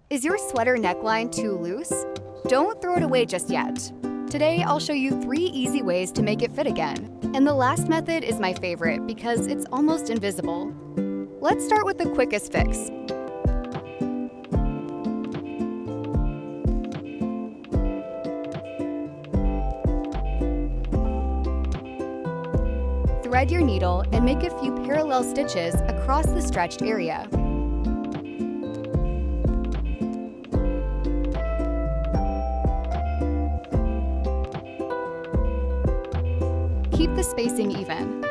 Is your sweater neckline too loose? Don't throw it away just yet. Today, I'll show you 3 easy ways to make it fit again. And the last method is my favorite because it's almost invisible. Let's start with the quickest fix. Thread your needle and make a few parallel stitches across the stretched area. Keep the spacing even.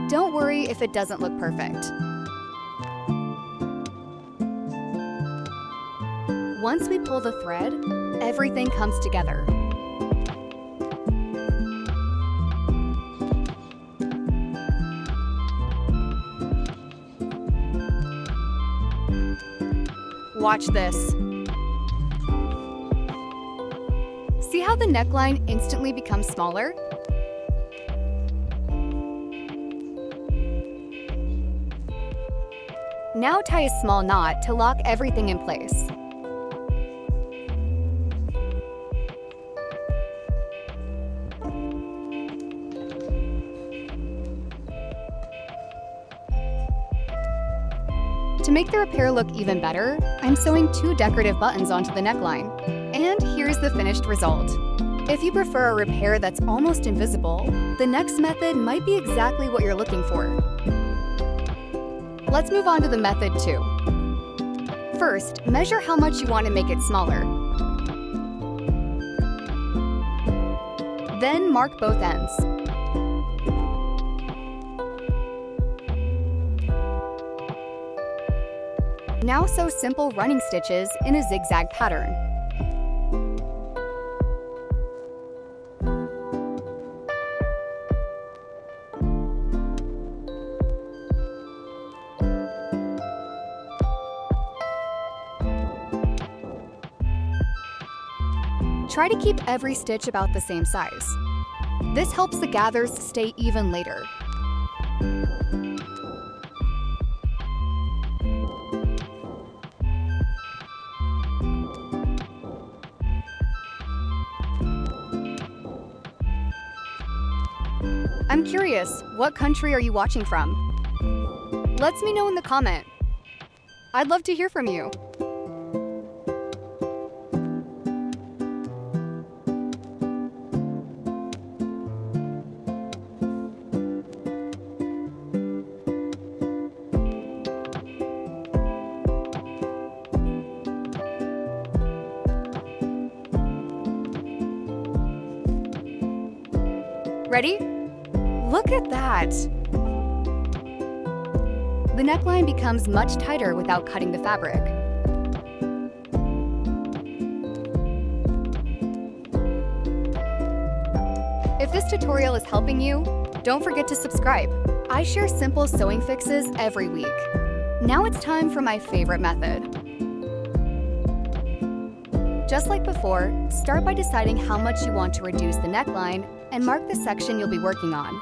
Don't worry if it doesn't look perfect. Once we pull the thread, everything comes together. Watch this. See how the neckline instantly becomes smaller? Now tie a small knot to lock everything in place. To make the repair look even better, I'm sewing 2 decorative buttons onto the neckline. And here's the finished result. If you prefer a repair that's almost invisible, the next method might be exactly what you're looking for. Let's move on to the method 2. First, measure how much you want to make it smaller. Then mark both ends. Now sew simple running stitches in a zigzag pattern. Try to keep every stitch about the same size. This helps the gathers stay even later. I'm curious, what country are you watching from? Let me know in the comment. I'd love to hear from you. Ready? Look at that! The neckline becomes much tighter without cutting the fabric. If this tutorial is helping you, don't forget to subscribe. I share simple sewing fixes every week. Now it's time for my favorite method. Just like before, start by deciding how much you want to reduce the neckline and mark the section you'll be working on.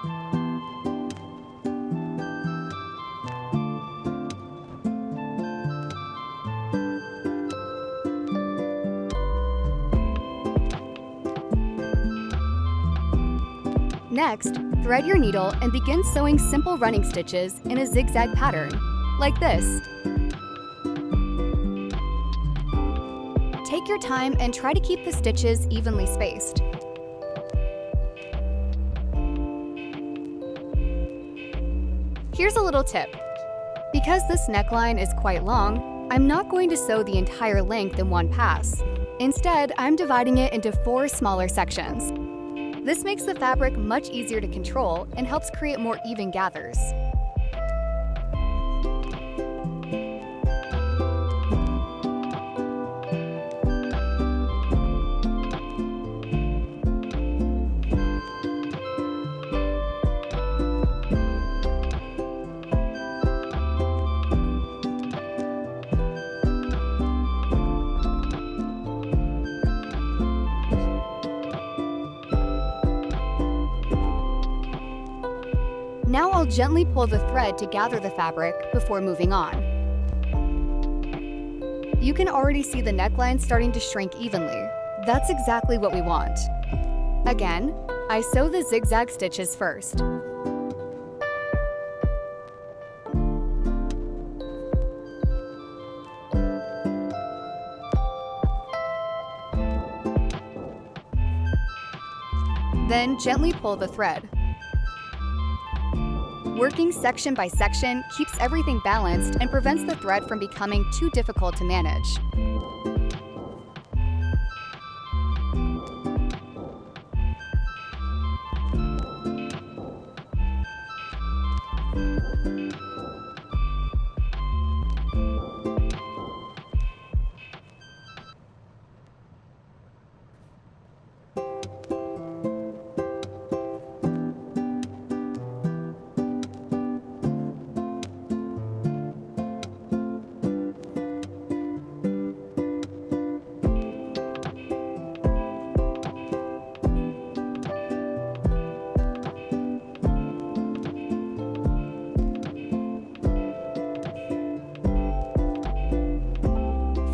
Next, thread your needle and begin sewing simple running stitches in a zigzag pattern, like this. Take your time and try to keep the stitches evenly spaced. Here's a little tip. Because this neckline is quite long, I'm not going to sew the entire length in one pass. Instead, I'm dividing it into 4 smaller sections. This makes the fabric much easier to control and helps create more even gathers. Now I'll gently pull the thread to gather the fabric before moving on. You can already see the neckline starting to shrink evenly. That's exactly what we want. Again, I sew the zigzag stitches first. Then gently pull the thread. Working section by section keeps everything balanced and prevents the thread from becoming too difficult to manage.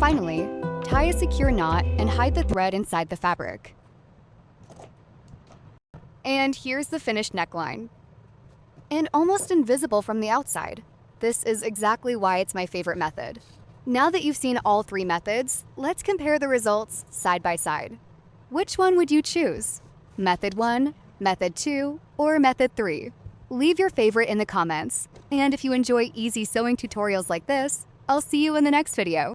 Finally, tie a secure knot and hide the thread inside the fabric. And here's the finished neckline. And almost invisible from the outside. This is exactly why it's my favorite method. Now that you've seen all three methods, let's compare the results side by side. Which one would you choose? Method 1, Method 2, or Method 3? Leave your favorite in the comments. And if you enjoy easy sewing tutorials like this, I'll see you in the next video.